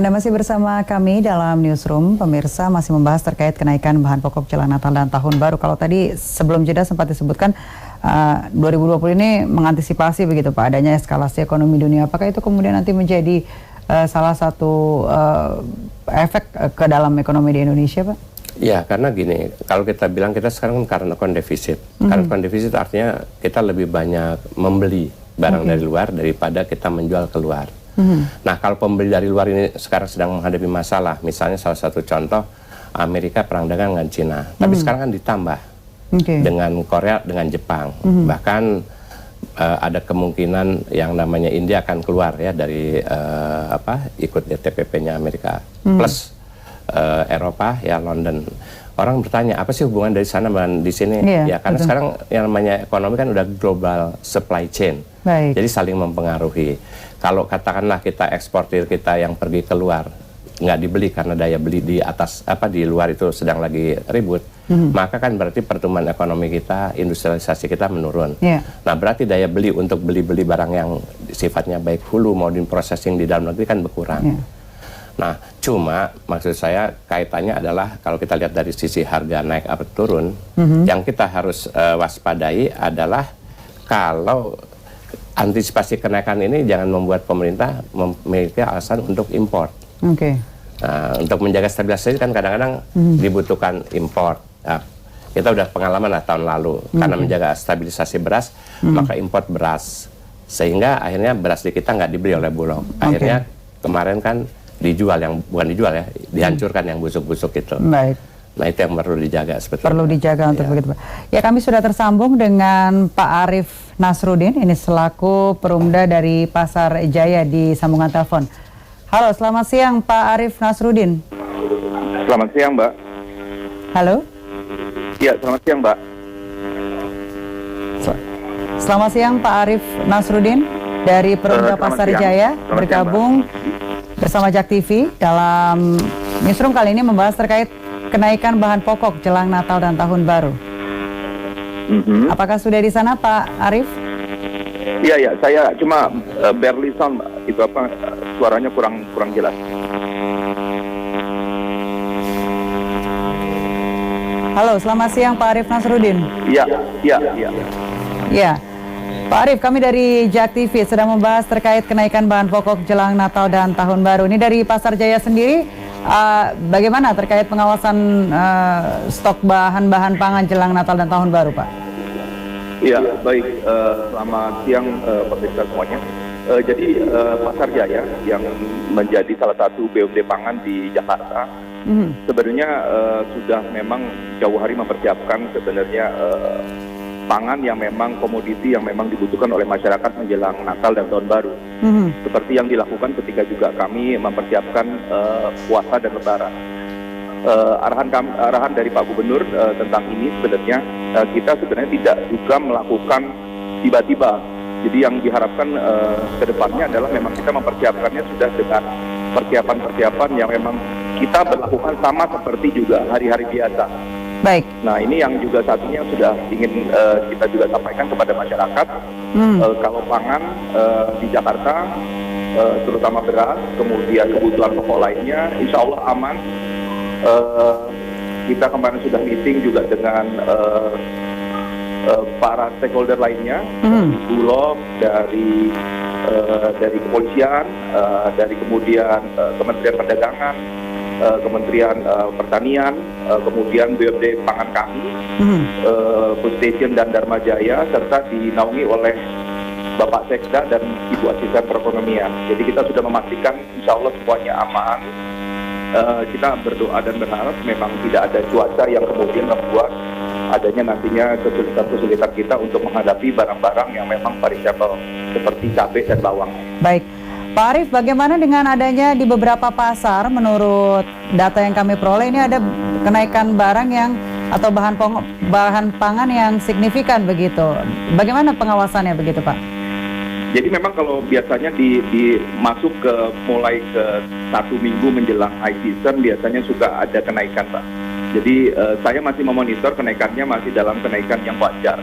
Anda masih bersama kami dalam Newsroom. Pemirsa masih membahas terkait kenaikan bahan pokok jelang Natal dan Tahun Baru. Kalau tadi sebelum jeda sempat disebutkan 2020 ini mengantisipasi begitu Pak, adanya eskalasi ekonomi dunia. Apakah itu kemudian nanti menjadi salah satu efek ke dalam ekonomi di Indonesia Pak? Ya, karena gini, kalau kita bilang kita sekarang kan karena account defisit. Karena account defisit artinya kita lebih banyak membeli barang dari luar daripada kita menjual keluar. Nah, kalau pembeli dari luar ini sekarang sedang menghadapi masalah, misalnya salah satu contoh, Amerika perang dagang dengan Cina, tapi sekarang kan ditambah dengan Korea, dengan Jepang. Bahkan ada kemungkinan yang namanya India akan keluar ya dari ikut TPP-nya Amerika, plus Eropa ya London. Orang bertanya, apa sih hubungan dari sana dan di sini? Ya karena sekarang yang namanya ekonomi kan udah global supply chain. Jadi saling mempengaruhi. Kalau katakanlah kita eksportir kita yang pergi keluar nggak dibeli karena daya beli di atas di luar itu sedang lagi ribut, maka kan berarti pertumbuhan ekonomi kita, industrialisasi kita menurun. Nah berarti daya beli untuk beli-beli barang yang sifatnya baik hulu maupun processing di dalam negeri kan berkurang. Nah cuma maksud saya kaitannya adalah kalau kita lihat dari sisi harga naik atau turun, yang kita harus waspadai adalah kalau antisipasi kenaikan ini jangan membuat pemerintah memiliki alasan untuk impor. Nah, untuk menjaga stabilisasi kan kadang-kadang dibutuhkan impor. Nah, kita udah pengalaman lah tahun lalu karena menjaga stabilisasi beras, maka impor beras. Sehingga akhirnya beras di kita nggak dibeli oleh Bulog. Akhirnya kemarin kan dijual yang bukan dijual ya, dihancurkan yang busuk-busuk itu. Nah itu yang perlu dijaga sebetulnya. Perlu dijaga untuk begitu Pak. Ya kami sudah tersambung dengan Pak Arief Nasruddin, ini selaku Perumda dari Pasar Jaya di sambungan telepon. Halo, selamat siang Pak Arief Nasruddin. Selamat siang Mbak. Halo. Ya, selamat siang Mbak. Selamat siang Pak Arief Nasruddin dari Perumda Pasar Jaya bergabung bersama Jak TV dalam Newsroom kali ini membahas terkait kenaikan bahan pokok jelang Natal dan Tahun Baru. Apakah sudah di sana Pak Arief? Iya, saya cuma barely sound, itu suaranya kurang jelas. Halo, selamat siang Pak Arief Nasruddin. Iya. Ya, Pak Arief, kami dari Jak TV sedang membahas terkait kenaikan bahan pokok jelang Natal dan Tahun Baru. Ini dari Pasar Jaya sendiri, bagaimana terkait pengawasan stok bahan-bahan pangan jelang Natal dan Tahun Baru, Pak? Iya, baik. Selamat siang pemirsa semuanya. Jadi Pasar Jaya yang menjadi salah satu BUMD pangan di Jakarta, sebenarnya sudah memang jauh hari mempersiapkan sebenarnya pangan yang memang komoditi yang memang dibutuhkan oleh masyarakat menjelang Natal dan Tahun Baru. Seperti yang dilakukan ketika juga kami mempersiapkan puasa dan Lebaran. Arahan dari Pak Gubernur tentang ini sebenarnya kita sebenarnya tidak juga melakukan tiba-tiba. Jadi yang diharapkan ke depannya adalah memang kita mempersiapkannya sudah dengan persiapan-persiapan yang memang kita berlakukan sama seperti juga hari-hari biasa. Baik. Nah ini yang juga satunya sudah ingin kita juga sampaikan kepada masyarakat. Kalau pangan di Jakarta, terutama beras, kemudian kebutuhan pokok lainnya, insya Allah aman. Kita kemarin sudah meeting juga dengan para stakeholder lainnya, Bulog, dari kepolisian, dari kemudian Kementerian Perdagangan, Kementerian Pertanian, kemudian BUMD pangan kami, Food Station dan Dharma Jaya, serta dinaungi oleh Bapak Sekda dan Ibu Asisten Perekonomian. Jadi kita sudah memastikan insya Allah semuanya aman. Kita berdoa dan berharap memang tidak ada cuaca yang kemudian membuat adanya nantinya kesulitan-kesulitan kita untuk menghadapi barang-barang yang memang perishable seperti cabai dan bawang. Baik. Pak Arief, bagaimana dengan adanya di beberapa pasar, menurut data yang kami peroleh ini ada kenaikan barang yang atau bahan pangan yang signifikan begitu. Bagaimana pengawasannya begitu, Pak? Jadi memang kalau biasanya masuk ke mulai ke 1 minggu menjelang high season biasanya suka ada kenaikan, Pak. Jadi saya masih memonitor kenaikannya masih dalam kenaikan yang wajar.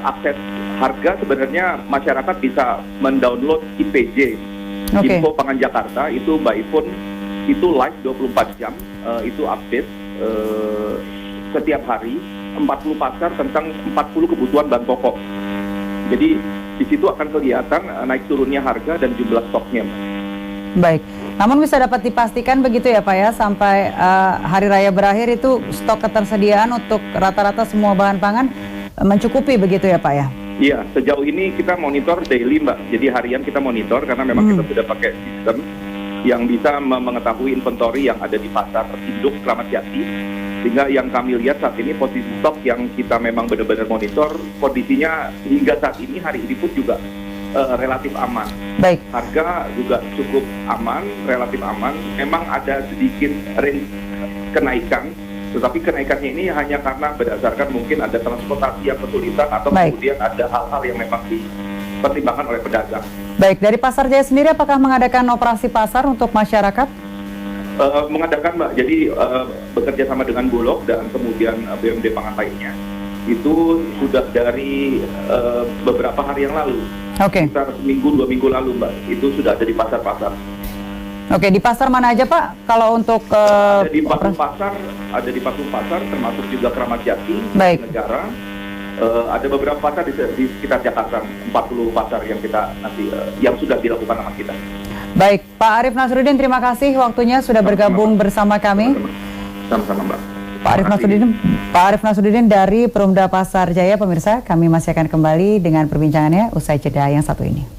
Akses harga sebenarnya masyarakat bisa mendownload IPJ Oke. Info Pangan Jakarta itu by phone itu live 24 jam, itu update setiap hari 40 pasar tentang 40 kebutuhan bahan pokok. Jadi di situ akan kelihatan naik turunnya harga dan jumlah stoknya. Baik, namun bisa dapat dipastikan begitu ya Pak ya, sampai hari raya berakhir itu stok ketersediaan untuk rata-rata semua bahan pangan mencukupi begitu ya Pak ya? Iya, sejauh ini kita monitor daily Mbak, jadi harian kita monitor karena memang kita sudah pakai sistem yang bisa mengetahui inventory yang ada di pasar induk Kramat Jati, sehingga yang kami lihat saat ini posisi stok yang kita memang benar-benar monitor, kondisinya hingga saat ini hari ini pun juga relatif aman. Baik. Harga juga cukup aman, relatif aman. Memang ada sedikit range kenaikan, tetapi kenaikannya ini hanya karena berdasarkan mungkin ada transportasi yang kesulitan atau Baik. kemudian ada hal-hal yang memang dipertimbangkan oleh pedagang. Baik, dari Pasar Jaya sendiri apakah mengadakan operasi pasar untuk masyarakat? Mengadakan Mbak, jadi bekerja sama dengan Bulog dan kemudian BUMD pangan lainnya, itu sudah dari beberapa hari yang lalu. Oke. Sekitar seminggu, 2 minggu lalu Mbak, itu sudah ada di pasar-pasar. Oke, di pasar mana aja Pak? Kalau untuk Ada di Patung Pasar, termasuk juga Kramat Jati, Baik. Negara. Ada beberapa pasar di sekitar Jakarta, 40 pasar yang kita nanti yang sudah dilakukan sama kita. Baik, Pak Arief Nasruddin, terima kasih waktunya sudah bergabung bersama kami. Sama-sama Mbak. Pak Arief Nasruddin dari Perumda Pasar Jaya, pemirsa, kami masih akan kembali dengan perbincangannya usai jeda yang satu ini.